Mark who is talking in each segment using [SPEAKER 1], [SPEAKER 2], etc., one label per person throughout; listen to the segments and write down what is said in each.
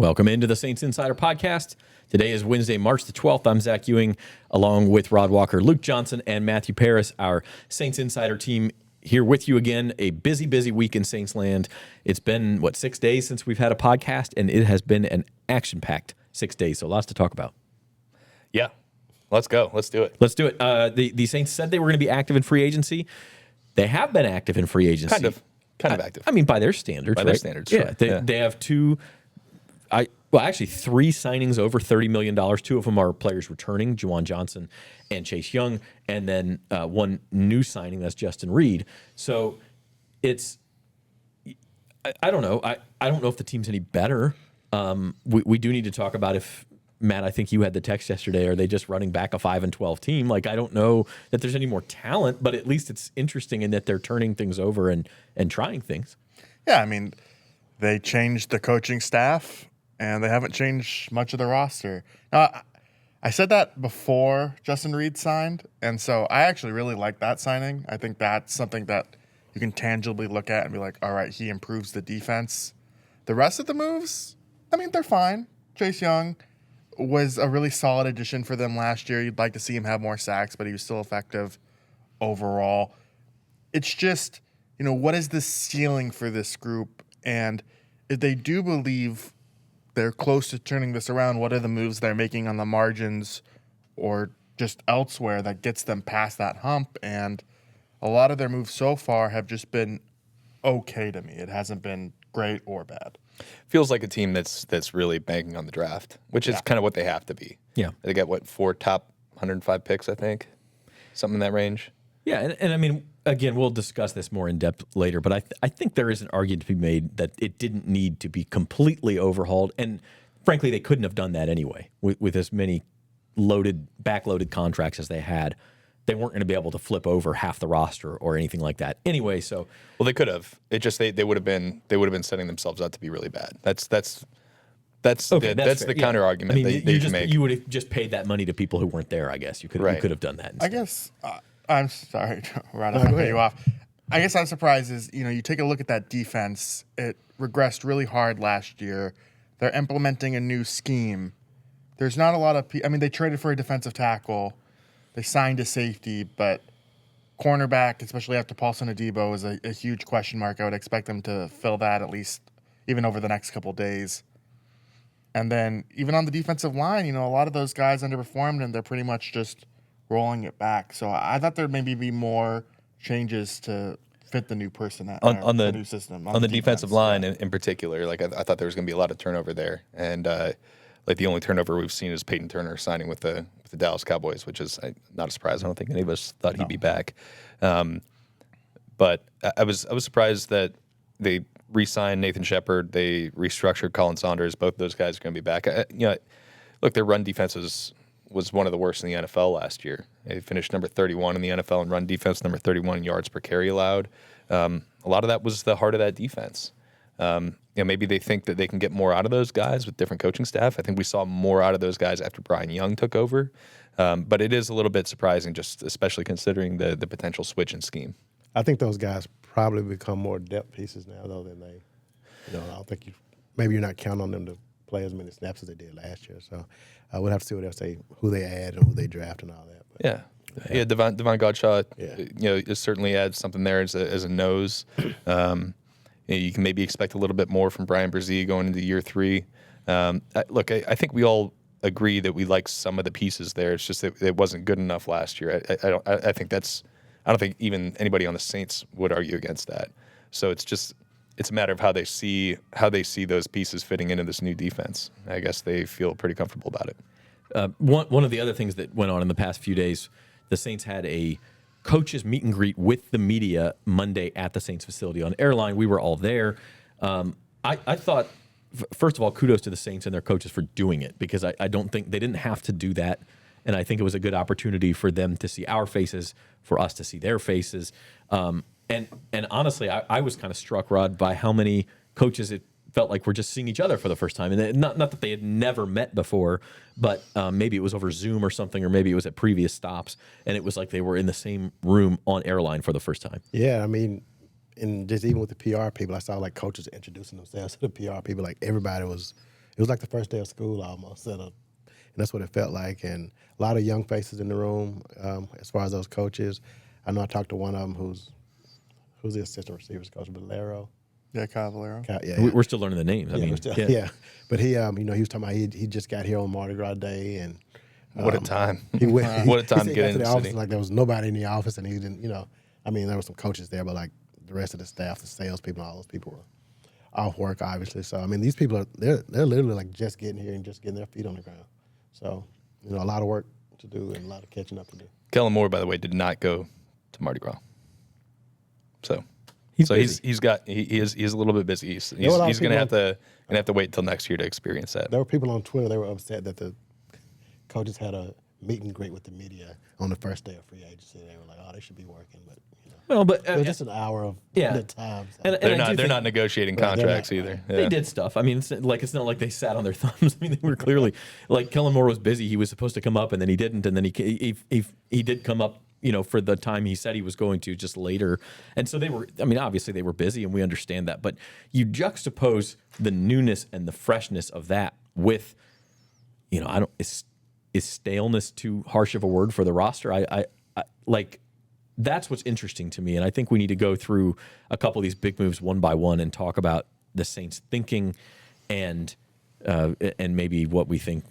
[SPEAKER 1] Welcome into the Saints Insider Podcast. Today is Wednesday, March the 12th. I'm Zach Ewing, along with Rod Walker, Luke Johnson, and Matthew Paris, our Saints Insider team, here with you again. A busy, busy week in Saints land. It's been, 6 days since we've had a podcast, and it has been an action-packed 6 days, so lots to talk about.
[SPEAKER 2] Yeah, let's go. Let's do it.
[SPEAKER 1] Let's do it. The Saints said they were going to be active in free agency. They have been active in free agency.
[SPEAKER 2] Kind of active.
[SPEAKER 1] I mean, by their standards,
[SPEAKER 2] By
[SPEAKER 1] right?
[SPEAKER 2] their standards,
[SPEAKER 1] yeah,
[SPEAKER 2] sure.
[SPEAKER 1] They have three signings over $30 million. Two of them are players returning, Juwan Johnson and Chase Young, and then one new signing, that's Justin Reid. So it's, I don't know. I don't know if the team's any better. We do need to talk about if, Matt, I think you had the text yesterday, are they just running back a 5-12 team? I don't know that there's any more talent, but at least it's interesting in that they're turning things over and trying things.
[SPEAKER 3] Yeah, I mean, they changed the coaching staff, and they haven't changed much of the roster. Now, I said that before Justin Reid signed, and so I actually really like that signing. I think that's something that you can tangibly look at and be like, all right, he improves the defense. The rest of the moves, I mean, they're fine. Chase Young was a really solid addition for them last year. You'd like to see him have more sacks, but he was still effective overall. It's just, what is the ceiling for this group? And if they do believe they're close to turning this around, what are the moves they're making on the margins or just elsewhere that gets them past that hump? And a lot of their moves so far have just been okay to me. It hasn't been great or bad.
[SPEAKER 2] Feels like a team that's really banking on the draft, which is kind of what they have to be.
[SPEAKER 1] Yeah.
[SPEAKER 2] They got, 4 top 105 picks, I think? Something in that range.
[SPEAKER 1] Yeah, and I mean, again, we'll discuss this more in depth later, but I think there is an argument to be made that it didn't need to be completely overhauled, and frankly, they couldn't have done that anyway with as many backloaded contracts as they had. They weren't going to be able to flip over half the roster or anything like that. Anyway, so
[SPEAKER 2] Well, they could have. It just they would have been setting themselves up to be really bad. That's the counter argument.
[SPEAKER 1] I mean,
[SPEAKER 2] they can make.
[SPEAKER 1] You would have just paid that money to people who weren't there. I guess you could have done that instead.
[SPEAKER 3] I guess I'm sorry, Rod, if I cut you off. I guess I'm surprised is, you take a look at that defense. It regressed really hard last year. They're implementing a new scheme. There's not a lot of they traded for a defensive tackle. They signed a safety, but cornerback, especially after Paulson Adebo, is a huge question mark. I would expect them to fill that at least even over the next couple days. And then even on the defensive line, a lot of those guys underperformed, and they're pretty much just rolling it back. So I thought there'd maybe be more changes to fit the new personnel
[SPEAKER 2] on the
[SPEAKER 3] new system.
[SPEAKER 2] On the defensive line in particular, I thought there was going to be a lot of turnover there. And the only turnover we've seen is Peyton Turner signing with the Dallas Cowboys, which is not a surprise. I don't think any of us thought he'd be back. But I was surprised that they re-signed Nathan Shepard. They restructured Colin Saunders. Both of those guys are going to be back. Look, their run defense was one of the worst in the NFL last year. They finished number 31 in the NFL in run defense, number 31 in yards per carry allowed. A lot of that was the heart of that defense. Maybe they think that they can get more out of those guys with different coaching staff. I think we saw more out of those guys after Brian Young took over. But it is a little bit surprising, just especially considering the potential switch in scheme.
[SPEAKER 4] I think those guys probably become more depth pieces now, though, than they. I don't think maybe you're not counting on them to play as many snaps as they did last year. So we'll have to see what who they add and who they draft and all that. But,
[SPEAKER 2] yeah. Devon Godshaw, certainly adds something there as a nose. You can maybe expect a little bit more from Brian Brzee going into year 3. I think we all agree that we like some of the pieces there. It's just that it wasn't good enough last year. I don't think even anybody on the Saints would argue against that. So it's a matter of how they see those pieces fitting into this new defense. I guess they feel pretty comfortable about it.
[SPEAKER 1] One of the other things that went on in the past few days, the Saints had a coaches meet and greet with the media Monday at the Saints facility on Airline. We were all there. I thought, first of all, kudos to the Saints and their coaches for doing it, because I don't think they didn't have to do that. And I think it was a good opportunity for them to see our faces, for us to see their faces. And honestly, I was kind of struck, Rod, by how many coaches it felt like we're just seeing each other for the first time. And not that they had never met before, but maybe it was over Zoom or something, or maybe it was at previous stops, and it was like they were in the same room on Airline for the first time.
[SPEAKER 4] Yeah, I mean, and just even with the PR people, I saw like coaches introducing themselves to the PR people. Like it was like the first day of school almost, and that's what it felt like. And a lot of young faces in the room as far as those coaches. I know I talked to one of them who's the assistant receivers coach, Valero.
[SPEAKER 3] Yeah, Kyle Valero.
[SPEAKER 1] We're still learning the names. I mean,
[SPEAKER 4] but he, he was talking about he just got here on Mardi Gras Day, and
[SPEAKER 2] what a time!
[SPEAKER 4] What
[SPEAKER 2] a time to get into the
[SPEAKER 4] office,
[SPEAKER 2] city.
[SPEAKER 4] like there was nobody in the office, and he didn't. There were some coaches there, but like the rest of the staff, the salespeople, all those people were off work, obviously. So I mean, these people they're literally like just getting here and just getting their feet on the ground. So a lot of work to do and a lot of catching up to do.
[SPEAKER 2] Kellen Moore, by the way, did not go to Mardi Gras. So
[SPEAKER 1] he's
[SPEAKER 2] a little bit busy. He's gonna have to wait until next year to experience that.
[SPEAKER 4] There were people on Twitter, they were upset that the coaches had a meet and greet with the media on the first day of free agency. They were like, "Oh, they should be working," but it was just an hour of the time. So.
[SPEAKER 2] They're not negotiating contracts either.
[SPEAKER 1] They did stuff. I mean, it's not like they sat on their thumbs. I mean, they were clearly like Kellen Moore was busy. He was supposed to come up, and then he didn't, and then he did come up. For the time he said he was going to, just later. And so obviously they were busy, and we understand that. But you juxtapose the newness and the freshness of that with, is staleness too harsh of a word for the roster? I that's what's interesting to me. And I think we need to go through a couple of these big moves one by one and talk about the Saints' thinking and maybe what we think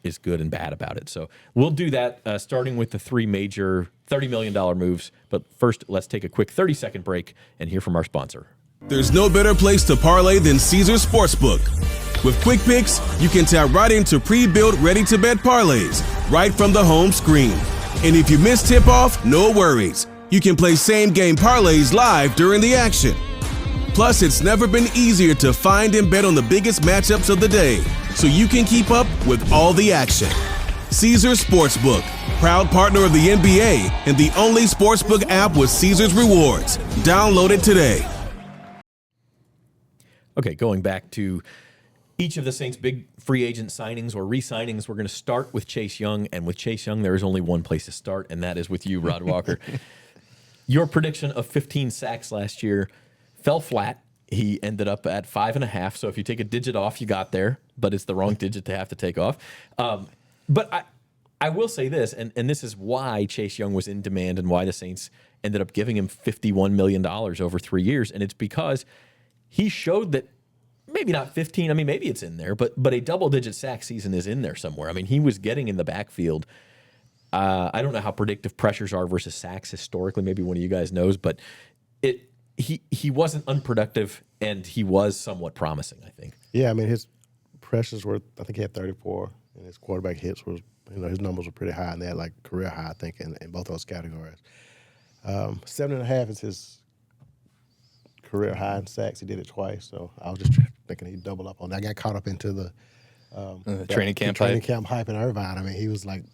[SPEAKER 1] is good and bad about it. So we'll do that starting with the three major $30 million moves. But first, let's take a quick 30-second break and hear from our sponsor.
[SPEAKER 5] There's no better place to parlay than Caesars Sportsbook. With quick picks, you can tap right into pre-built ready-to-bet parlays right from the home screen. And if you miss tip-off, no worries. You can play same-game parlays live during the action. Plus, it's never been easier to find and bet on the biggest matchups of the day, so you can keep up with all the action. Caesars Sportsbook, proud partner of the NBA and the only sportsbook app with Caesars Rewards. Download it today.
[SPEAKER 1] Okay, going back to each of the Saints' big free agent signings or re-signings, we're going to start with Chase Young. And with Chase Young, there is only one place to start, and that is with you, Rod Walker. Your prediction of 15 sacks last year fell flat. He ended up at 5.5. So if you take a digit off, you got there, but it's the wrong digit to have to take off. But I will say this, and this is why Chase Young was in demand and why the Saints ended up giving him $51 million over 3 years. And it's because he showed that maybe not 15. I mean, maybe it's in there, but a double-digit sack season is in there somewhere. I mean, he was getting in the backfield. I don't know how predictive pressures are versus sacks historically. Maybe one of you guys knows, but he wasn't unproductive, and he was somewhat promising, I think.
[SPEAKER 4] Yeah, I mean, his pressures were, I think he had 34, and his quarterback hits was, his numbers were pretty high, and they had like career high, I think, in both those categories. 7.5 is his career high in sacks. He did it twice, so I was just thinking he'd double up on that. I got caught up into the
[SPEAKER 2] training camp
[SPEAKER 4] hype in Irvine. I mean, he was like,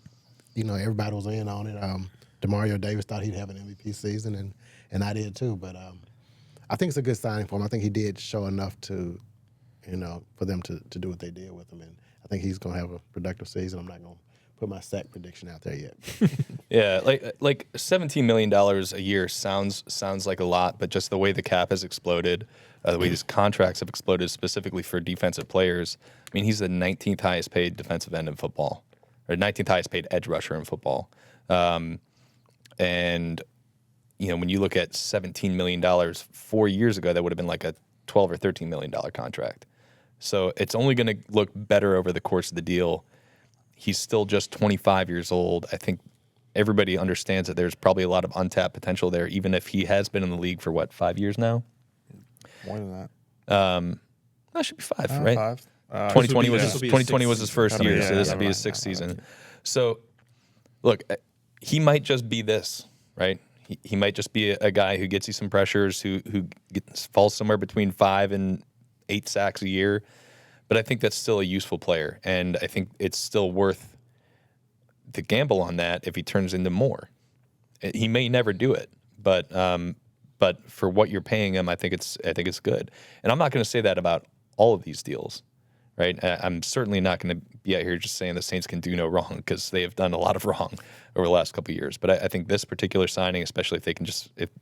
[SPEAKER 4] everybody was in on it. DeMario Davis thought he'd have an MVP season, and I did too. But I think it's a good signing for him. I think he did show enough to, for them to do what they did with him. And I think he's going to have a productive season. I'm not going to put my sack prediction out there yet.
[SPEAKER 2] Yeah, like $17 million a year sounds like a lot, but just the way the cap has exploded, the way these contracts have exploded specifically for defensive players. I mean, he's the 19th highest paid defensive end in football, or 19th highest paid edge rusher in football. And when you look at $17 million 4 years ago, that would have been like a $12 or $13 million contract. So it's only going to look better over the course of the deal. He's still just 25 years old. I think everybody understands that there's probably a lot of untapped potential there, even if he has been in the league for 5 years now?
[SPEAKER 3] More than that.
[SPEAKER 2] That should be 5, right?
[SPEAKER 3] 5.
[SPEAKER 2] 2020 was his first year, so this will be his sixth season. So, look, he might just be this, right? He might just be a guy who gets you some pressures, who falls somewhere between 5 and 8 sacks a year. But I think that's still a useful player, and I think it's still worth the gamble on that if he turns into more. He may never do it, but for what you're paying him, I think it's good. And I'm not going to say that about all of these deals, right? I'm certainly not going to be out here just saying the Saints can do no wrong, because they have done a lot of wrong over the last couple of years. But I think this particular signing, especially if they can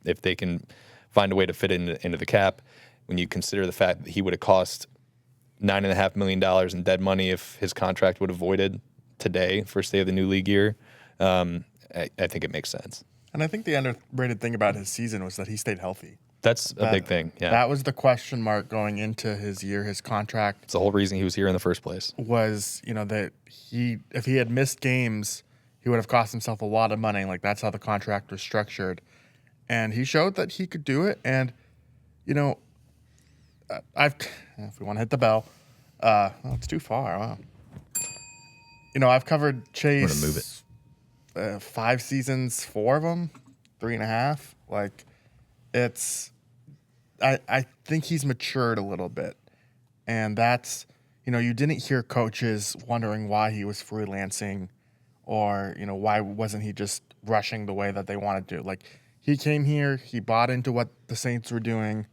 [SPEAKER 2] if they can find a way to fit into the cap, when you consider the fact that he would have cost $9.5 million in dead money if his contract would have voided today, first day of the new league year. I think it makes sense.
[SPEAKER 3] And I think the underrated thing about his season was that he stayed healthy.
[SPEAKER 2] That's a big thing. Yeah,
[SPEAKER 3] That was the question mark going into his year. His contract
[SPEAKER 2] it's the whole reason he was here in the first place.
[SPEAKER 3] was, that if he had missed games, he would have cost himself a lot of money. Like, that's how the contract was structured. And he showed that he could do it. And, if we want to hit the bell, it's too far. Wow. I've covered Chase.
[SPEAKER 1] We're gonna move it.
[SPEAKER 3] 5 seasons, 4 of them, 3.5. Like, I think he's matured a little bit. And that's, you didn't hear coaches wondering why he was freelancing or, why wasn't he just rushing the way that they wanted to. Like, he came here, he bought into what the Saints were doing,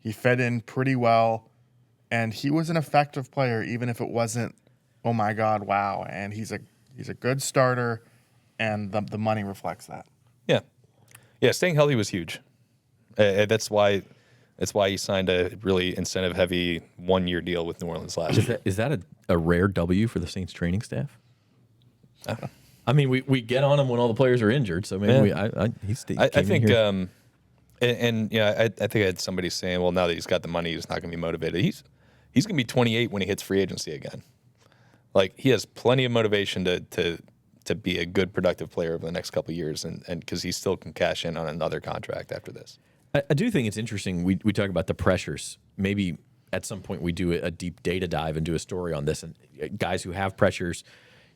[SPEAKER 3] he fit in pretty well, and he was an effective player, even if it wasn't, oh my God, wow. And he's a good starter, and the money reflects that.
[SPEAKER 2] Yeah. Yeah, staying healthy was huge. That's why he signed a really incentive-heavy 1-year deal with New Orleans last year.
[SPEAKER 1] Is that a rare W for the Saints training staff? I mean, we get on him when all the players are injured, so maybe
[SPEAKER 2] I think, I think I had somebody saying, well, now that he's got the money, he's not going to be motivated. He's going to be 28 when he hits free agency again. Like, he has plenty of motivation to be a good, productive player over the next couple of years, and because he still can cash in on another contract after this.
[SPEAKER 1] I do think it's interesting. We talk about the pressures. Maybe at some point we do a deep data dive and do a story on this. And guys who have pressures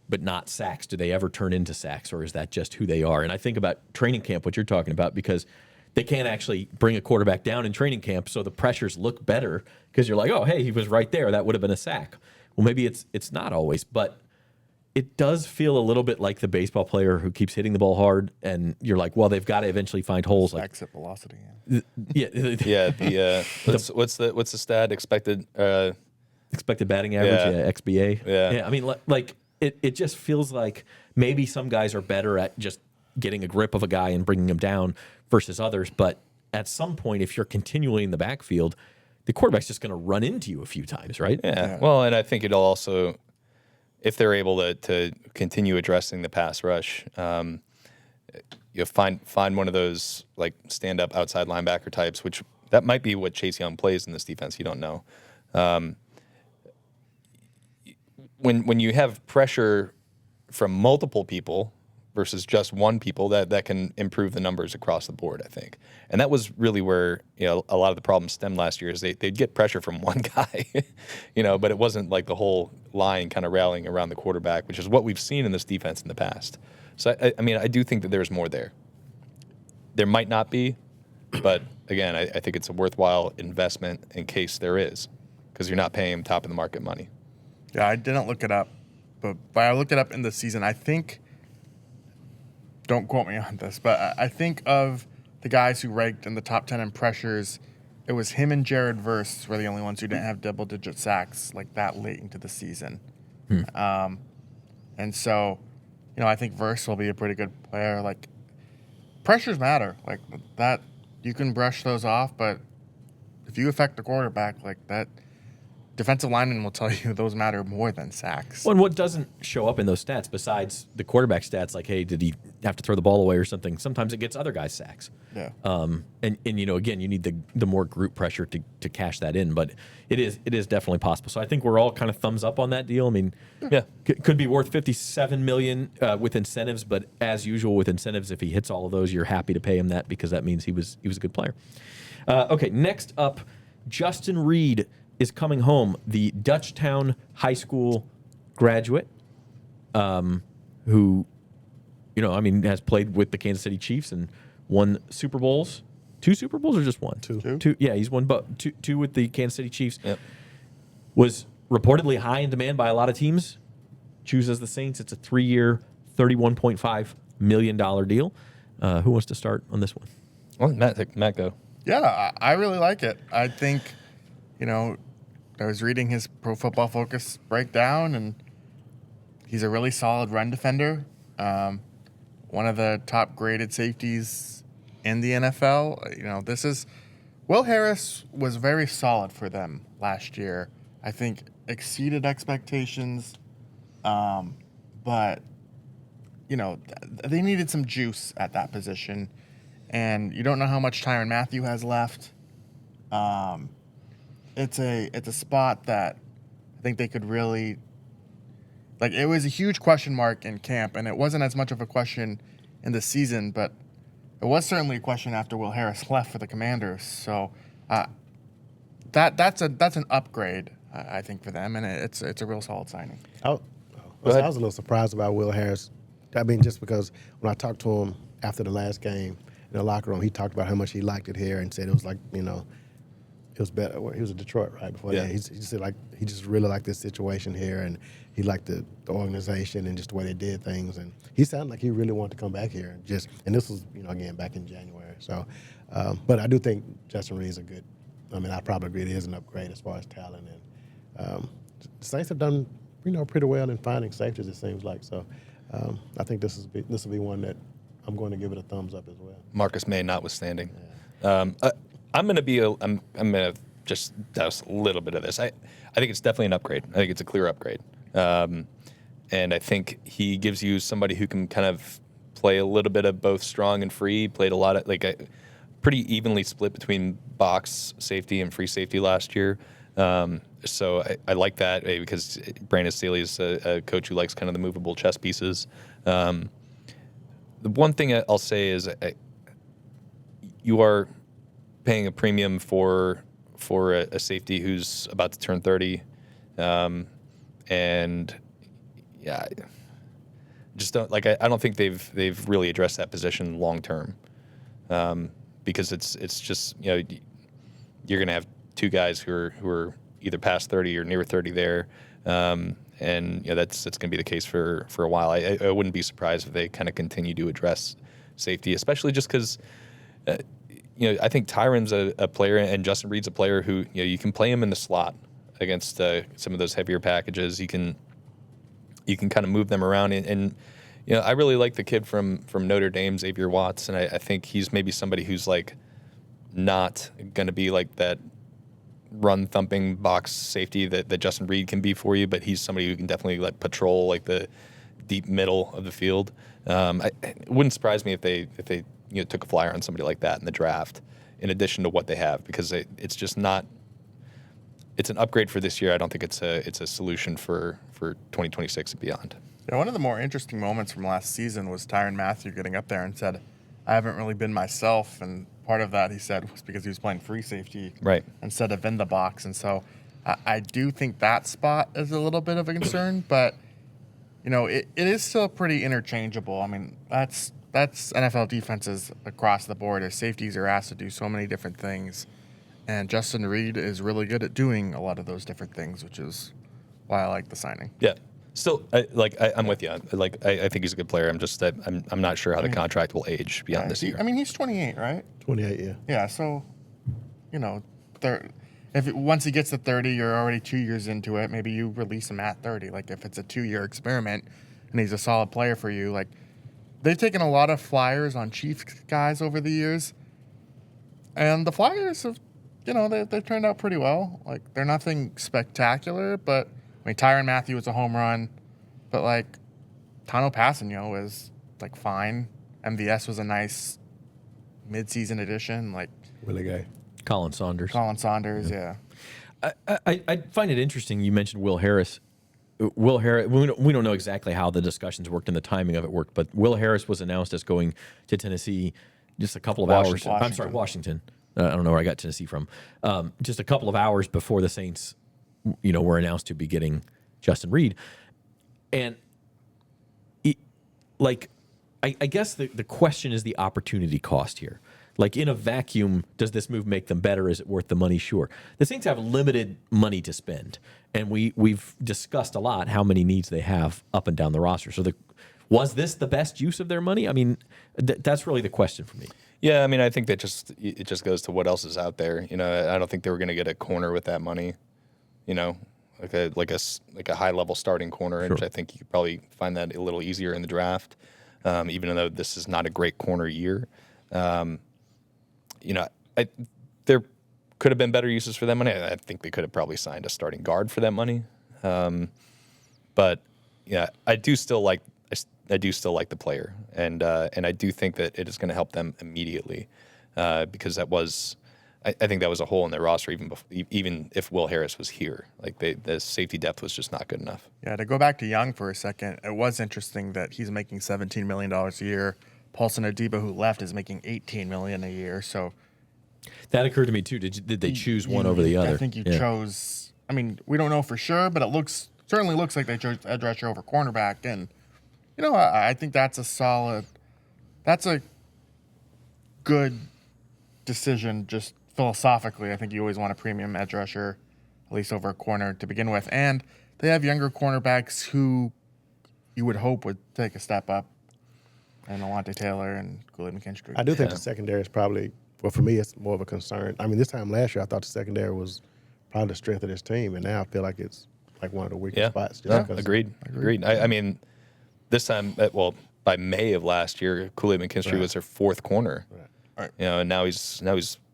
[SPEAKER 1] but not sacks, do they ever turn into sacks, or is that just who they are? And I think about training camp, what you're talking about, because they can't actually bring a quarterback down in training camp, so the pressures look better because you're like, oh, hey, he was right there. That would have been a sack. Well, maybe it's not always, but it does feel a little bit like the baseball player who keeps hitting the ball hard, and you're like, well, they've got to eventually find holes. Like,
[SPEAKER 3] Exit velocity.
[SPEAKER 2] Yeah. What's the stat expected
[SPEAKER 1] batting average, XBA.
[SPEAKER 2] Yeah.
[SPEAKER 1] I mean, like it just feels like maybe some guys are better at just getting a grip of a guy and bringing him down versus others. But at some point, if you're continually in the backfield, the quarterback's just going to run into you a few times, right?
[SPEAKER 2] Yeah. Well, and I think it'll also, if they're able to continue addressing the pass rush, you find one of those like stand up outside linebacker types, which that might be what Chase Young plays in this defense. You don't know. When you have pressure from multiple people versus just one people, that can improve the numbers across the board, I think. And that was really where a lot of the problems stemmed last year is they'd get pressure from one guy, but it wasn't like the whole line kind of rallying around the quarterback, which is what we've seen in this defense in the past. So, I do think that there's more there. There might not be, but again, I think it's a worthwhile investment in case there is, because you're not paying top of the market money.
[SPEAKER 3] Yeah, I didn't look it up, but I looked it up in the season. I think, don't quote me on this, but I think of the guys who ranked in the top 10 in pressures, it was him and Jared Verse were the only ones who didn't have double-digit sacks like that late into the season. And so, I think Verse will be a pretty good player. Like, pressures matter. Like, that, you can brush those off, but if you affect the quarterback like that, defensive linemen will tell you those matter more than sacks.
[SPEAKER 1] Well, and what doesn't show up in those stats besides the quarterback stats, like, hey, did he have to throw the ball away or something? Sometimes it gets other guys sacks.
[SPEAKER 3] Yeah.
[SPEAKER 1] And again, you need the more group pressure to cash that in, but it is definitely possible. So I think we're all kind of thumbs up on that deal. I mean, yeah, could be worth $57 million with incentives, but as usual with incentives, if he hits all of those, you're happy to pay him that because that means he was a good player. Okay, next up, Justin Reid is coming home, the Dutchtown High School graduate, who, has played with the Kansas City Chiefs and won Super Bowls. 2 Super Bowls or just one? Two. Yeah, he's won two with the Kansas City Chiefs.
[SPEAKER 2] Yep.
[SPEAKER 1] Was reportedly high in demand by a lot of teams. Chooses the Saints. It's a 3-year, $31.5 million deal. Who wants to start on this one?
[SPEAKER 2] Well, Matt, go.
[SPEAKER 3] Yeah, I really like it. I think, I was reading his Pro Football Focus breakdown, and he's a really solid run defender. One of the top graded safeties in the NFL. Will Harris was very solid for them last year. I think exceeded expectations. But, they needed some juice at that position. And you don't know how much Tyrann Mathieu has left. It's a spot that I think they could really, it was a huge question mark in camp, and it wasn't as much of a question in the season, but it was certainly a question after Will Harris left for the Commanders. So that's an upgrade, I think, for them, and it's a real solid signing.
[SPEAKER 4] I was a little surprised about Will Harris. I mean, just because when I talked to him after the last game in the locker room, he talked about how much he liked it here and said it was like, it was better. He was in Detroit right before that. He said he just really liked this situation here, and he liked the organization and just the way they did things. And he sounded like he really wanted to come back here. And this was again back in January. So, but I do think Justin Reid's a good. I mean, I probably agree it is an upgrade as far as talent, and the Saints have done pretty well in finding safeties. It seems like so. I think this will be one that I'm going to give it a thumbs up as well.
[SPEAKER 2] Marcus May notwithstanding. Yeah. I'm going to just douse a little bit of this. I think it's definitely an upgrade. I think it's a clear upgrade. And I think he gives you somebody who can kind of play a little bit of both strong and free. Played a lot of pretty evenly split between box safety and free safety last year. So I like that because Brandon Staley is a coach who likes kind of the movable chess pieces. The one thing I'll say is you are paying a premium for a safety who's about to turn 30, and just don't I don't think they've really addressed that position long term, because it's just you're going to have two guys who are either past 30 or near 30 there, and that's going to be the case for a while. I wouldn't be surprised if they kind of continue to address safety, especially just because. I think Tyrann's a player, and Justin Reid's a player who you can play him in the slot against some of those heavier packages. You can kind of move them around, and I really like the kid from Notre Dame, Xavier Watts, and I think he's maybe somebody who's not going to be like that run thumping box safety that Justin Reid can be for you, but he's somebody who can definitely patrol the deep middle of the field. It wouldn't surprise me if they took a flyer on somebody like that in the draft, in addition to what they have, because it's just not. It's an upgrade for this year. I don't think it's a solution for 2026 and beyond.
[SPEAKER 3] Yeah, one of the more interesting moments from last season was Tyrann Mathieu getting up there and said, "I haven't really been myself," and part of that he said was because he was playing free safety instead of in the box, and so I do think that spot is a little bit of a concern, but it is still pretty interchangeable. I mean, that's NFL defenses across the board. As safeties are asked to do so many different things, and Justin Reid is really good at doing a lot of those different things, which is why I like the signing.
[SPEAKER 2] Yeah, still, I'm with you. I think he's a good player. I'm just that I'm not sure how the contract will age beyond this year.
[SPEAKER 3] I mean, he's 28, right?
[SPEAKER 4] 28, yeah.
[SPEAKER 3] Yeah, so once he gets to 30, you're already 2 years into it. Maybe you release him at 30. If it's a 2-year experiment and he's a solid player for you, they've taken a lot of flyers on Chiefs guys over the years, and the Flyers have, they've turned out pretty well. They're nothing spectacular, but Tyrann Mathieu was a home run, but Tano Passanio is fine. MVS was a nice midseason addition.
[SPEAKER 4] Really good.
[SPEAKER 1] Colin Saunders,
[SPEAKER 3] yeah.
[SPEAKER 1] I find it interesting. You mentioned Will Harris. Will Harris, we don't know exactly how the discussions worked and the timing of it worked, but Will Harris was announced as going to Tennessee just a couple of hours. I'm sorry, Washington. I don't know where I got Tennessee from. Just a couple of hours before the Saints, were announced to be getting Justin Reid. And I guess the question is the opportunity cost here. In a vacuum, does this move make them better? Is it worth the money? Sure. The Saints have limited money to spend, and we've discussed a lot how many needs they have up and down the roster. So was this the best use of their money? I mean, that's really the question for me.
[SPEAKER 2] Yeah, I mean, I think that it just goes to what else is out there. I don't think they were going to get a corner with that money. Like a high level starting corner,
[SPEAKER 1] Sure.
[SPEAKER 2] which I think you could probably find that a little easier in the draft, even though this is not a great corner year. They're could have been better uses for that money. I think they could have probably signed a starting guard for that money. But yeah, I do still like the player, and I do think that it is going to help them immediately, because I think that was a hole in their roster even if Will Harris was here. Like the safety depth was just not good enough.
[SPEAKER 3] Yeah, to go back to Young for a second, it was interesting that he's making $17 million a year. Paulson Adebo, who left, is making $18 million a year. So
[SPEAKER 1] that occurred to me too. Did they choose one over the other?
[SPEAKER 3] I think you chose. I mean, we don't know for sure, but it certainly looks like they chose edge rusher over cornerback. And I think that's a good decision. Just philosophically, I think you always want a premium edge rusher, at least over a corner to begin with. And they have younger cornerbacks who you would hope would take a step up, and Alontae Taylor and Kool-Aid McKinstry.
[SPEAKER 4] I do think the secondary is probably, well, for me, it's more of a concern. I mean, this time last year, I thought the secondary was probably the strength of this team, and now I feel like it's like one of the weakest spots.
[SPEAKER 2] Agreed. I mean, this time, by May of last year, Kool-Aid McKinstry was their fourth corner.
[SPEAKER 3] Right.
[SPEAKER 2] And now he's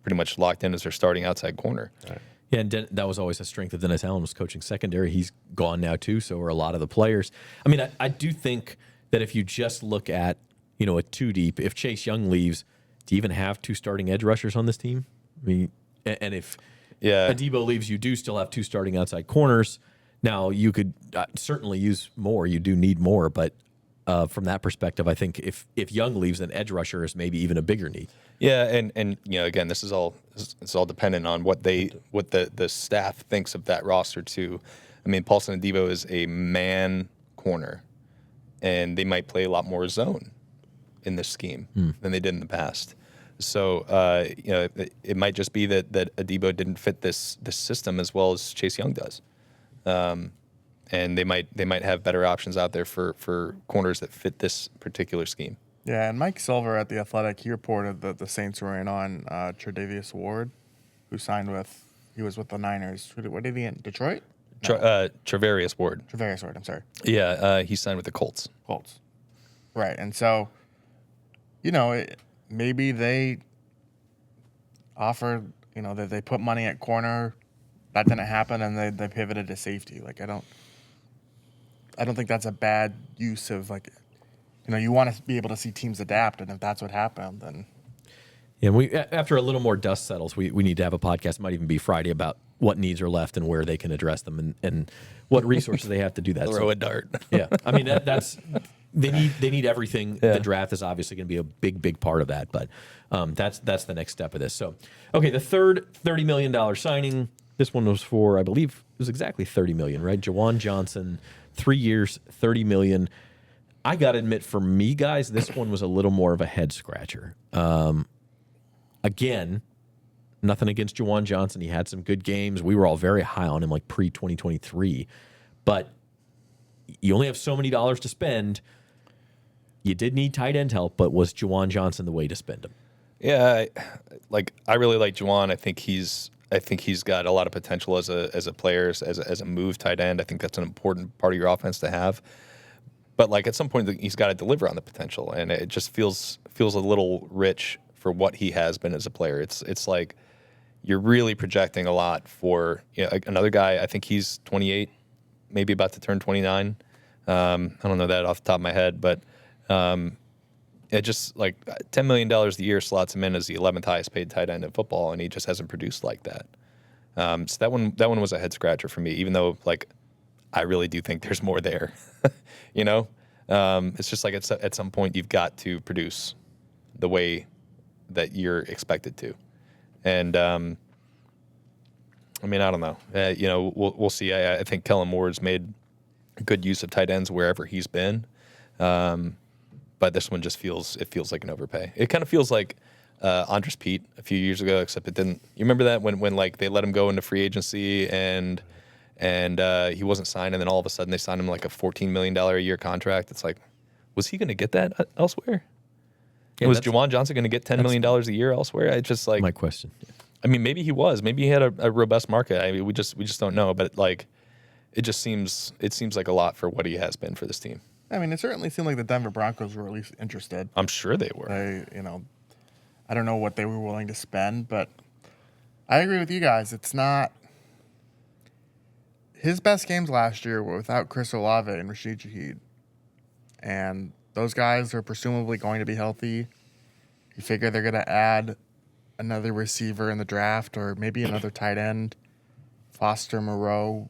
[SPEAKER 2] pretty much locked in as their starting outside corner.
[SPEAKER 4] Right.
[SPEAKER 1] Yeah, and that was always a strength of Dennis Allen, was coaching secondary. He's gone now too, so are a lot of the players. I mean, I do think that if you just look at a two deep, if Chase Young leaves, do you even have two starting edge rushers on this team? I mean, and if Adebo leaves, you do still have two starting outside corners. Now, you could certainly use more. You do need more, but from that perspective, I think if Young leaves, then edge rusher is maybe even a bigger need.
[SPEAKER 2] Yeah, and again, it's all dependent on what the staff thinks of that roster too. I mean, Paulson Adebo is a man corner, and they might play a lot more zone in this scheme than they did in the past. So it might just be that Adebo didn't fit this system as well as Chase Young does, and they might have better options out there for corners that fit this particular scheme.
[SPEAKER 3] Yeah, and Mike Silver at The Athletic, he reported that the Saints were in on Tre'Davious Ward, who he was with the Niners. What did he in? Detroit? No.
[SPEAKER 2] Travarius Ward.
[SPEAKER 3] Travarius Ward, I'm sorry.
[SPEAKER 2] Yeah, he signed with the Colts.
[SPEAKER 3] Right, and so, maybe they offered, that they put money at corner, that didn't happen, and they pivoted to safety. Like, I don't think that's a bad use of, like, you want to be able to see teams adapt, and if that's what happened, then.
[SPEAKER 1] Yeah, we after a little more dust settles, we need to have a podcast. It might even be Friday about what needs are left and where they can address them, and what resources they have to do that.
[SPEAKER 2] Throw a dart.
[SPEAKER 1] Yeah, I mean that's they need everything. Yeah. The draft is obviously going to be a big part of that, but that's the next step of this. So, okay, the third $30 million signing. This one was for, I believe, it was exactly $30 million, right? Juwan Johnson, 3 years, $30 million. I got to admit, for me, guys, this one was a little more of a head scratcher. Again, nothing against Juwan Johnson. He had some good games. We were all very high on him, like pre-2023. But you only have so many dollars to spend. You did need tight end help, but was Juwan Johnson the way to spend him?
[SPEAKER 2] Yeah, I really like Juwan. I think he's got a lot of potential as a player, as a move tight end. I think that's an important part of your offense to have. But at some point, he's got to deliver on the potential, and it just feels a little rich for what he has been as a player. It's like you're really projecting a lot for another guy. I think he's 28, maybe about to turn 29. I don't know that off the top of my head, but it just like $10 million a year slots him in as the 11th highest paid tight end in football, and he just hasn't produced like that. So that one was a head scratcher for me, even though I really do think there's more there. It's just like at some point you've got to produce the way that you're expected to. And I don't know. We'll see. I think Kellen Moore's made good use of tight ends wherever he's been. But this one just feels like an overpay. It kind of feels like Andres Pete a few years ago, except it didn't. You remember that when they let him go into free agency and he wasn't signed, and then all of a sudden they signed him like a $14 million a year contract. It's like, was he going to get that elsewhere? Yeah, was Juwan Johnson going to get $10 million a year elsewhere? I just
[SPEAKER 1] my question.
[SPEAKER 2] I mean, maybe he was. Maybe he had a robust market. I mean, we just don't know. But it seems like a lot for what he has been for this team.
[SPEAKER 3] I mean, it certainly seemed like the Denver Broncos were at least interested.
[SPEAKER 2] I'm sure they were.
[SPEAKER 3] I don't know what they were willing to spend, but I agree with you guys. It's not his best games last year were without Chris Olave and Rashid Shaheed, and those guys are presumably going to be healthy. You figure they're going to add another receiver in the draft or maybe another tight end. Foster Moreau,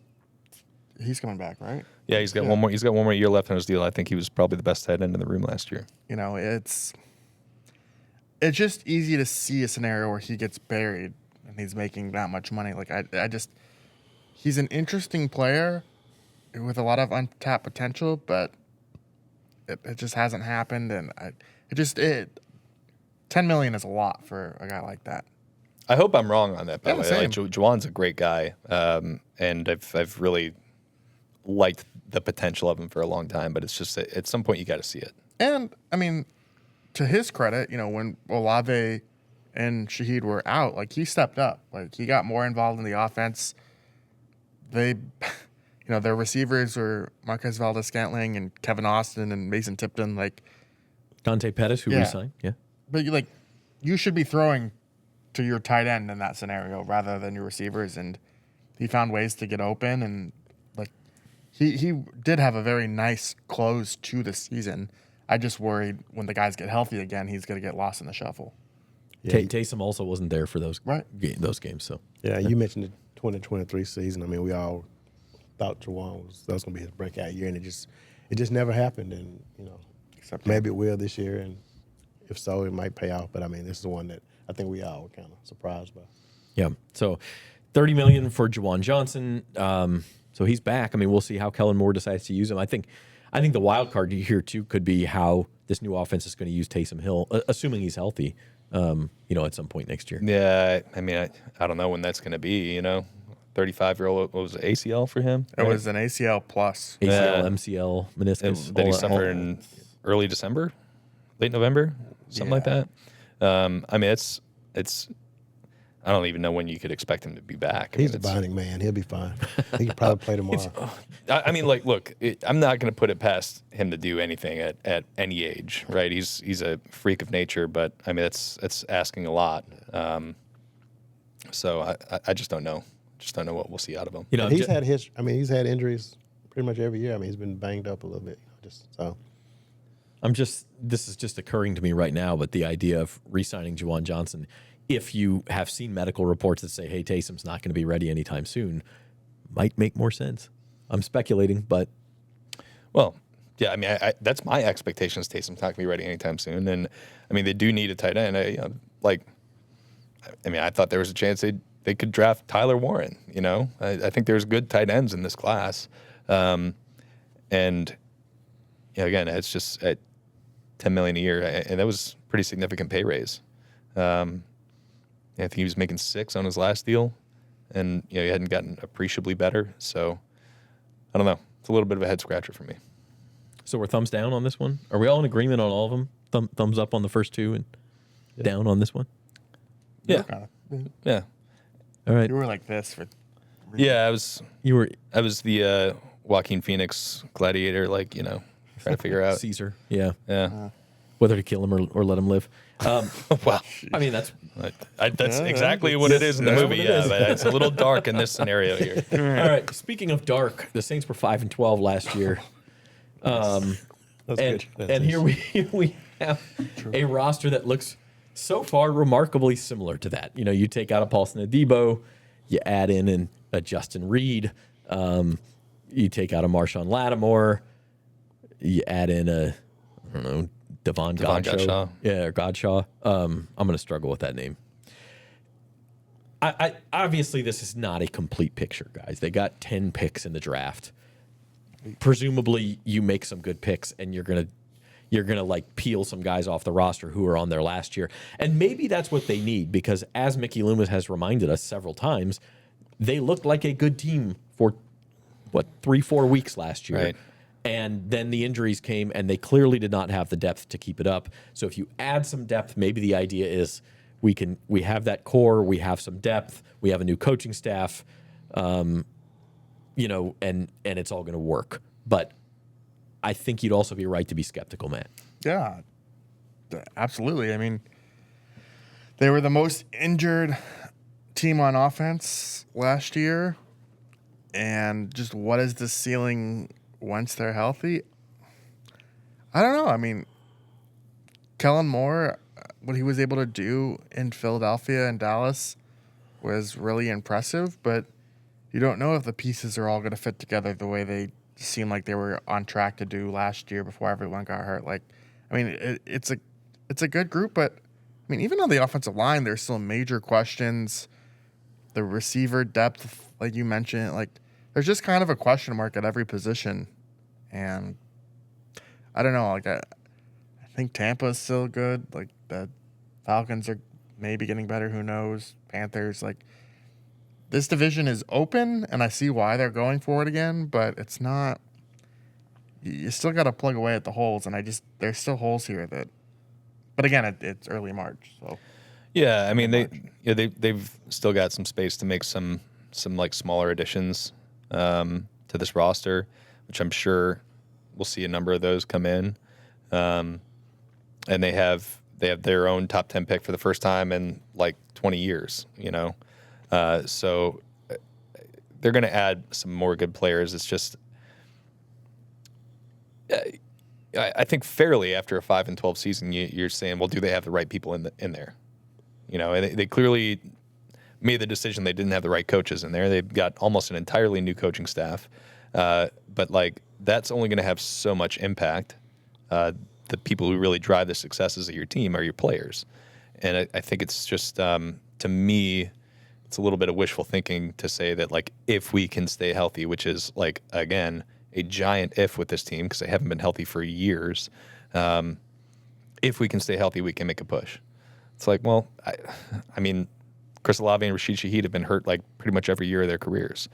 [SPEAKER 3] he's coming back, right?
[SPEAKER 2] Yeah, he's got one more. He's got one more year left on his deal. I think he was probably the best tight end in the room last year.
[SPEAKER 3] You know, it's just easy to see a scenario where he gets buried and he's making that much money. Like he's an interesting player with a lot of untapped potential, but it just hasn't happened. And $10 million is a lot for a guy like that.
[SPEAKER 2] I hope I'm wrong on that. By the way,
[SPEAKER 3] same.
[SPEAKER 2] like, Juwan's a great guy, and I've really liked the potential of him for a long time. But it's just at some point you got to see it.
[SPEAKER 3] And I mean, to his credit, you know, when Olave and Shaheed were out, like he stepped up. Like he got more involved in the offense. They, you know, their receivers were Marquez Valdes-Scantling and Kevin Austin and Mason Tipton. Like
[SPEAKER 1] Dante Pettis, who re-signed. Yeah.
[SPEAKER 3] But you should be throwing to your tight end in that scenario rather than your receivers. And he found ways to get open, and like he did have a very nice close to the season. I just worried when the guys get healthy again, he's going to get lost in the shuffle.
[SPEAKER 1] Yeah. Taysom also wasn't there for those games. So
[SPEAKER 4] yeah, you mentioned the 2023 season. I mean, we all thought Juwan that was going to be his breakout year, and it just never happened. And you know, maybe it will this year, and if so, it might pay off. But I mean, this is the one that I think we all were kind of surprised by.
[SPEAKER 1] Yeah. So $30 million for Juwan Johnson. So he's back. I mean, we'll see how Kellen Moore decides to use him. I think the wild card here too could be how this new offense is going to use Taysom Hill, assuming he's healthy. At some point next year.
[SPEAKER 2] Yeah, I mean, I don't know when that's going to be. You know, 35-year-old, what was it, ACL for him?
[SPEAKER 3] It was an ACL plus.
[SPEAKER 1] ACL, MCL, meniscus.
[SPEAKER 2] That he suffered in early December, late November, something like that. I mean, it's. I don't even know when you could expect him to be back.
[SPEAKER 4] He's a binding man. He'll be fine. He could probably play tomorrow.
[SPEAKER 2] I mean, like, look, I'm not going to put it past him to do anything at any age, right? He's a freak of nature, but I mean, it's asking a lot. So I just don't know. Just don't know what we'll see out of him.
[SPEAKER 4] You know, he's had injuries pretty much every year. I mean, he's been banged up a little bit.
[SPEAKER 1] This is just occurring to me right now, but the idea of re-signing Juwan Johnson, if you have seen medical reports that say, hey, Taysom's not going to be ready anytime soon, might make more sense. I'm speculating, but.
[SPEAKER 2] Well, yeah, I mean, that's my expectations. Taysom's not going to be ready anytime soon. And, I mean, they do need a tight end. I thought there was a chance they could draft Tyler Warren, you know. I think there's good tight ends in this class. And, again, it's just at $10 million a year, and that was a pretty significant pay raise. I think he was making $6 million on his last deal, and he hadn't gotten appreciably better. So I don't know. It's a little bit of a head scratcher for me.
[SPEAKER 1] So we're thumbs down on this one. Are we all in agreement on all of them? Thumbs up on the first two and down on this one.
[SPEAKER 2] Yeah. Yeah.
[SPEAKER 1] All right.
[SPEAKER 3] You were like this for.
[SPEAKER 2] Yeah, I was the Joaquin Phoenix gladiator, trying to figure out
[SPEAKER 1] Caesar. Yeah.
[SPEAKER 2] Yeah.
[SPEAKER 1] Whether to kill him or let him live.
[SPEAKER 2] Well,
[SPEAKER 1] I mean, that's
[SPEAKER 2] exactly what it is in the movie. Yeah, but it's a little dark in this scenario here.
[SPEAKER 1] All right. Speaking of dark, the Saints were 5-12 last year. And here we have a roster that looks so far remarkably similar to that. You take out a Paulson Adebo, you add in a Justin Reid, you take out a Marshawn Lattimore, you add in Devon Godshaw. Yeah, or Godshaw. I'm going to struggle with that name. I obviously this is not a complete picture, guys. They got 10 picks in the draft. Presumably, you make some good picks, and you're gonna peel some guys off the roster who are on there last year, and maybe that's what they need, because as Mickey Loomis has reminded us several times, they looked like a good team for 3-4 weeks last year.
[SPEAKER 2] Right.
[SPEAKER 1] And then the injuries came, and they clearly did not have the depth to keep it up. So if you add some depth, maybe the idea is we have that core, we have some depth, we have a new coaching staff, and it's all going to work. But I think you'd also be right to be skeptical, Matt.
[SPEAKER 3] Yeah, absolutely. I mean, they were the most injured team on offense last year, and just what is the ceiling once they're healthy? I don't know. I mean, Kellen Moore, what he was able to do in Philadelphia and Dallas was really impressive, but you don't know if the pieces are all going to fit together the way they seemed like they were on track to do last year before everyone got hurt. Like, I mean, it's a good group, but I mean, even on the offensive line, there's still major questions. The receiver depth, like you mentioned, like there's just kind of a question mark at every position, and I don't know. Like I think Tampa's still good. Like the Falcons are maybe getting better. Who knows? Panthers, like this division is open, and I see why they're going for it again, but it's not. You still got to plug away at the holes, and there's still holes here that. But again, it's early March, so.
[SPEAKER 2] Yeah, I mean they've still got some space to make some like smaller additions to this roster, which I'm sure we'll see a number of those come in, and they have their own top 10 pick for the first time in like 20 years, so they're going to add some more good players. It's just I think fairly after a 5-12 season, you're saying, well, do they have the right people in there? And they clearly made the decision they didn't have the right coaches in there. They've got almost an entirely new coaching staff. But, like, that's only going to have so much impact. The people who really drive the successes of your team are your players. And I think it's just, to me, it's a little bit of wishful thinking to say that, like, if we can stay healthy, which is, like, again, a giant if with this team because they haven't been healthy for years. If we can stay healthy, we can make a push. It's like, well, I mean, Chris Olave and Rashid Shaheed have been hurt like pretty much every year of their careers.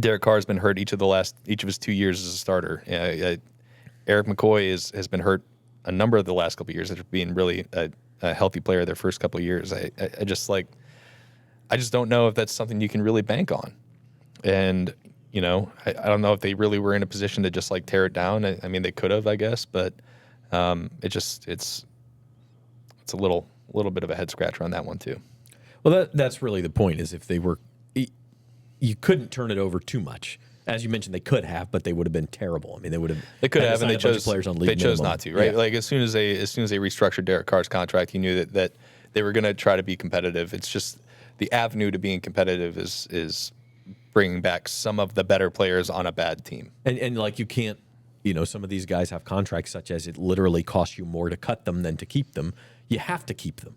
[SPEAKER 2] Derek Carr has been hurt each of his 2 years as a starter. Eric McCoy has been hurt a number of the last couple of years after being really a healthy player their first couple of years. I just don't know if that's something you can really bank on. And I don't know if they really were in a position to just like tear it down. I mean, they could have, I guess, but it's a little bit of a head scratcher on that one too.
[SPEAKER 1] Well, that's really the point. Is if they were, you couldn't turn it over too much. As you mentioned, they could have, but they would have been terrible. I mean, they could have, and they chose players on league minimum.
[SPEAKER 2] Chose not to, right? Yeah. Like as soon as they restructured Derek Carr's contract, you knew that they were going to try to be competitive. It's just the avenue to being competitive is bringing back some of the better players on a bad team.
[SPEAKER 1] And like you can't, some of these guys have contracts such as it literally costs you more to cut them than to keep them. You have to keep them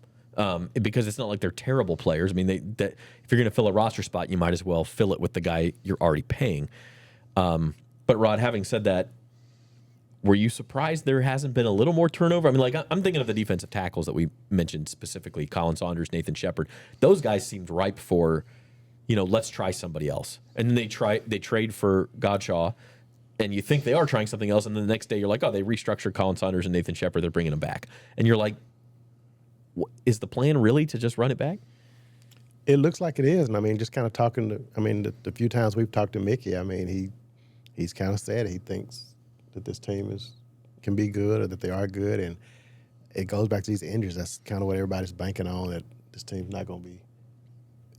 [SPEAKER 1] because it's not like they're terrible players. I mean, if you're going to fill a roster spot, you might as well fill it with the guy you're already paying. But Rod, having said that, were you surprised there hasn't been a little more turnover? I mean, like I'm thinking of the defensive tackles that we mentioned specifically, Colin Saunders, Nathan Shepard. Those guys seemed ripe for, let's try somebody else. And then they trade for Godshaw, and you think they are trying something else, and then the next day you're like, oh, they restructured Colin Saunders and Nathan Shepard, they're bringing them back. And you're like, is the plan really to just run it back?
[SPEAKER 4] It looks like it is. And I mean, just kind of talking to, the few times we've talked to Mickey, I mean, he's kind of said he thinks that this team can be good or that they are good. And it goes back to these injuries. That's kind of what everybody's banking on, that this team's not going to be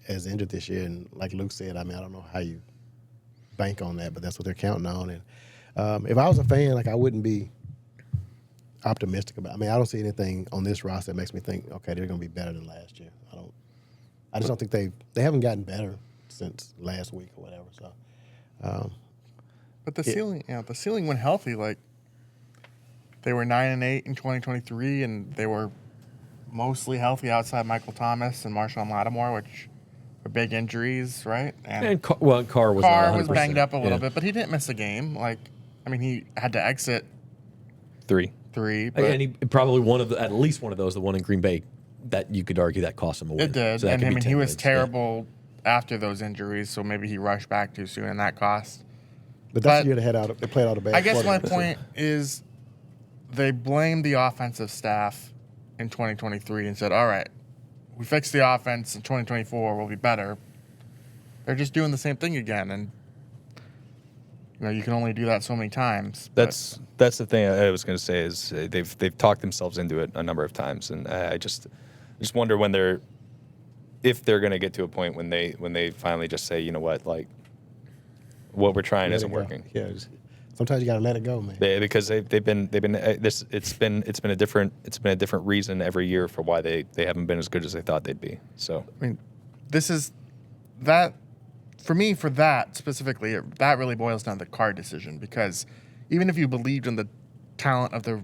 [SPEAKER 4] as injured this year. And like Luke said, I mean, I don't know how you bank on that, but that's what they're counting on. And if I was a fan, like I wouldn't be optimistic about. I mean, I don't see anything on this roster that makes me think, okay, they're going to be better than last year. I just don't think they haven't gotten better since last week or whatever. So,
[SPEAKER 3] but the ceiling when healthy, like they were 9-8 in 2023, and they were mostly healthy outside Michael Thomas and Marshawn Lattimore, which were big injuries, right?
[SPEAKER 1] And Carr was
[SPEAKER 3] banged up a little bit, but he didn't miss a game. Like, I mean, he had to exit
[SPEAKER 2] three.
[SPEAKER 3] But
[SPEAKER 1] and he probably at least one of those, the one in Green Bay, that you could argue that cost him a win.
[SPEAKER 3] It did,
[SPEAKER 1] so
[SPEAKER 3] and I mean he was terrible after those injuries, so maybe he rushed back too soon, and that cost.
[SPEAKER 4] But that's the year they played out a bad.
[SPEAKER 3] I guess my point is, they blamed the offensive staff in 2023 and said, "All right, we fixed the offense in 2024, we'll be better." They're just doing the same thing again, and you can only do that so many times.
[SPEAKER 2] That's the thing I was going to say is they've talked themselves into it a number of times, and I just wonder when they're if they're going to get to a point when they finally just say, you know what, like what we're trying isn't working.
[SPEAKER 4] Yeah, sometimes you got to let it go, man.
[SPEAKER 2] Because they've been this it's been a different reason every year for why they haven't been as good as they thought they'd be. So
[SPEAKER 3] I mean, this is that for me, for that specifically, that really boils down to the Carr decision, because even if you believed in the talent of the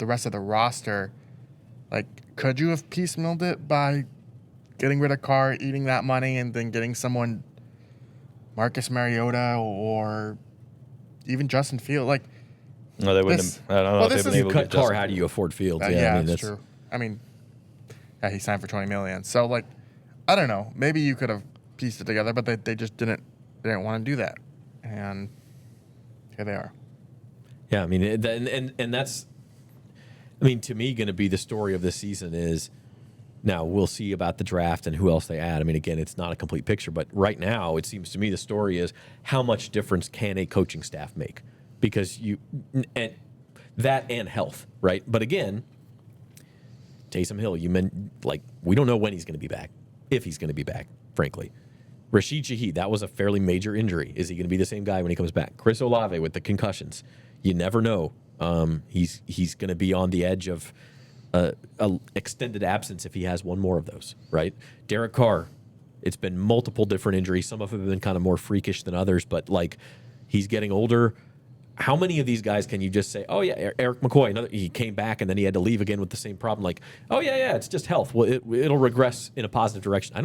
[SPEAKER 3] rest of the roster, like, could you have piecemealed it by getting rid of Carr, eating that money, and then getting someone, Marcus Mariota or even Justin Fields? Like,
[SPEAKER 2] no, they wouldn't have. I don't know if they've been able to
[SPEAKER 1] cut
[SPEAKER 2] get Justin
[SPEAKER 1] Carr. How do you afford Fields?
[SPEAKER 3] yeah, that's true. I mean, yeah, he signed for $20 million. So, like, I don't know. Maybe you could have pieced it together, but they just didn't want to do that, and here they are.
[SPEAKER 1] Yeah, I mean, and that's, I mean, to me, going to be the story of this season is, now we'll see about the draft and who else they add. I mean, again, it's not a complete picture, but right now it seems to me the story is how much difference can a coaching staff make? Because and health, right? But again, Taysom Hill, we don't know when he's going to be back, if he's going to be back, frankly. Rashid Shaheed, that was a fairly major injury. Is he going to be the same guy when he comes back? Chris Olave with the concussions. You never know. He's going to be on the edge of a extended absence if he has one more of those, right? Derek Carr, it's been multiple different injuries. Some of them have been kind of more freakish than others, but like, he's getting older. How many of these guys can you just say, oh yeah, Eric McCoy, he came back and then he had to leave again with the same problem? Like, oh yeah, it's just health. Well, it'll regress in a positive direction. I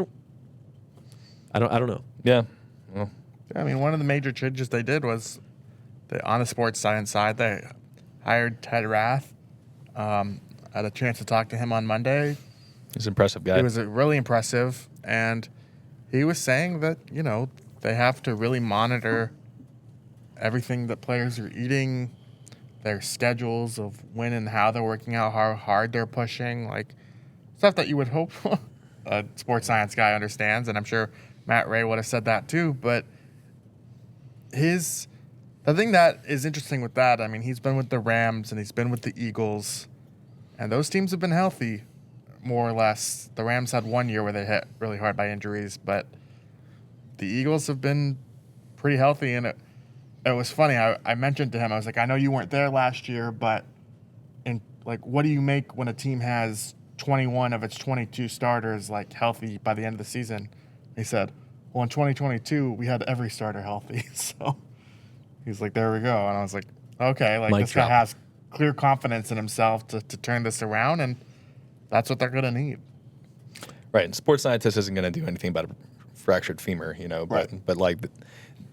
[SPEAKER 1] don't know.
[SPEAKER 2] Yeah. Well,
[SPEAKER 3] I mean, one of the major changes they did was on the sports science side, they hired Ted Rath. I had a chance to talk to him on Monday.
[SPEAKER 2] he's an impressive guy.
[SPEAKER 3] He was really impressive, and he was saying that, they have to really monitor everything that players are eating, their schedules of when and how they're working out, how hard they're pushing, like stuff that you would hope a sports science guy understands, and I'm sure Matt Ray would have said that too. But the thing that is interesting with that, I mean, he's been with the Rams and he's been with the Eagles, and those teams have been healthy, more or less. The Rams had 1 year where they hit really hard by injuries, but the Eagles have been pretty healthy. And it was funny. I mentioned to him, I was like, I know you weren't there last year, but what do you make when a team has 21 of its 22 starters healthy by the end of the season? He said, well, in 2022, we had every starter healthy. So he's like, there we go. And I was like, okay, this guy has clear confidence in himself to turn this around, and that's what they're going to need.
[SPEAKER 2] Right. And sports scientist isn't going to do anything about a fractured femur, but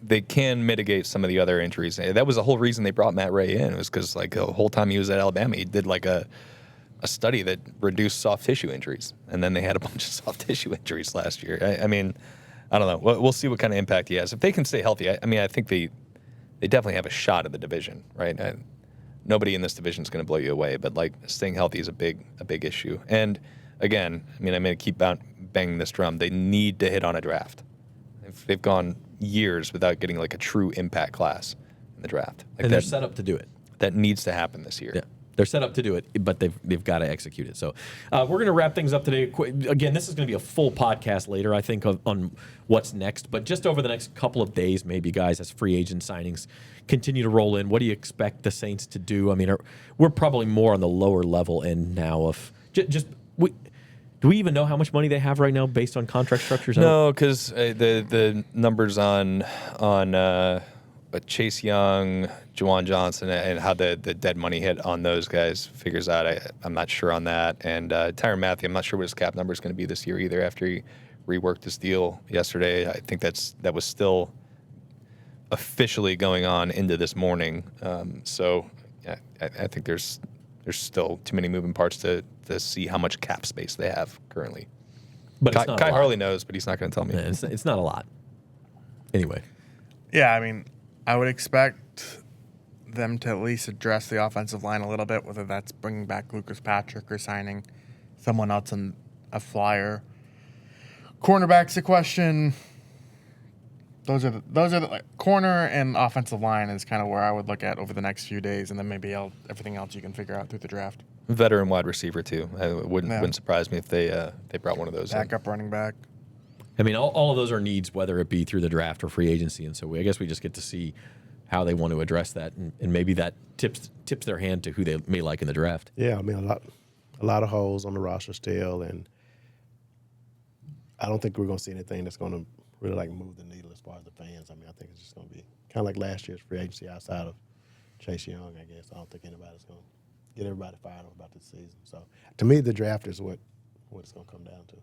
[SPEAKER 2] they can mitigate some of the other injuries. That was the whole reason they brought Matt Ray in. It was because the whole time he was at Alabama, he did a study that reduced soft tissue injuries, and then they had a bunch of soft tissue injuries last year. I mean, I don't know. We'll see what kind of impact he has. If they can stay healthy, I think they definitely have a shot at the division, right? Nobody in this division is going to blow you away, but staying healthy is a big issue. And again, I mean, I'm going to keep banging this drum. They need to hit on a draft. They've gone years without getting a true impact class in the draft.
[SPEAKER 1] And they're set up to do it.
[SPEAKER 2] That needs to happen this year.
[SPEAKER 1] Yeah. They're set up to do it, but they've got to execute it. So we're going to wrap things up today. Again, this is going to be a full podcast later, I think, on what's next. But just over the next couple of days, maybe, guys, as free agent signings continue to roll in, what do you expect the Saints to do? I mean, we're probably more on the lower level end now of just do we even know how much money they have right now based on contract structures?
[SPEAKER 2] No, because the numbers on Chase Young, Juwan Johnson, and how the dead money hit on those guys figures out. I'm not sure on that. And Tyrann Mathieu, I'm not sure what his cap number is going to be this year either after he reworked his deal yesterday. I think that was still officially going on into this morning. So yeah, I think there's still too many moving parts to see how much cap space they have currently.
[SPEAKER 1] But it's not
[SPEAKER 2] Kai
[SPEAKER 1] a lot.
[SPEAKER 2] Harley knows, but he's not going to tell me.
[SPEAKER 1] Yeah, it's not a lot. Anyway.
[SPEAKER 3] Yeah, I mean, I would expect them to at least address the offensive line a little bit, whether that's bringing back Lucas Patrick or signing someone else in a flyer. Cornerback's a question. Those are the corner and offensive line is kind of where I would look at over the next few days, and then maybe everything else you can figure out through the draft.
[SPEAKER 2] Veteran wide receiver too. It wouldn't surprise me if they brought one of those.
[SPEAKER 3] Backup running back.
[SPEAKER 1] I mean, all of those are needs, whether it be through the draft or free agency. And so I guess we just get to see how they want to address that. And maybe that tips their hand to who they may like in the draft.
[SPEAKER 4] Yeah, I mean, a lot of holes on the roster still, and I don't think we're going to see anything that's going to really like move the needle as far as the fans. I mean, I think it's just going to be kind of like last year's free agency outside of Chase Young, I guess. I don't think anybody's going to get everybody fired up about this season. So to me, the draft is what it's going to come down to.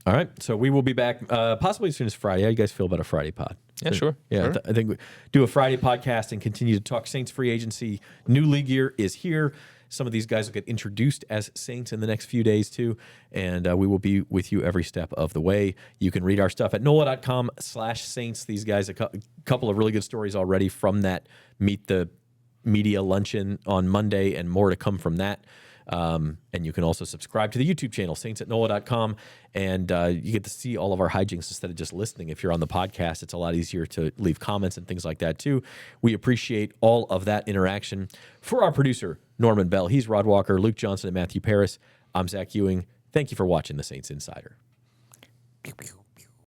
[SPEAKER 1] All right, so we will be back possibly as soon as Friday. How you guys feel about a Friday pod?
[SPEAKER 2] Yeah, sure.
[SPEAKER 1] Yeah,
[SPEAKER 2] Sure.
[SPEAKER 1] I think we do a Friday podcast and continue to talk Saints free agency. New league year is here. Some of these guys will get introduced as Saints in the next few days too, and we will be with you every step of the way. You can read our stuff at NOLA.com/Saints. These guys, a couple of really good stories already from that Meet the Media luncheon on Monday, and more to come from that. And you can also subscribe to the YouTube channel, Saints at NOLA.com, and you get to see all of our hijinks instead of just listening. If you're on the podcast, it's a lot easier to leave comments and things like that too. We appreciate all of that interaction. For our producer, Norman Bell, he's Rod Walker, Luke Johnson, and Matthew Paris. I'm Zach Ewing. Thank you for watching the Saints Insider.
[SPEAKER 2] Pew, pew.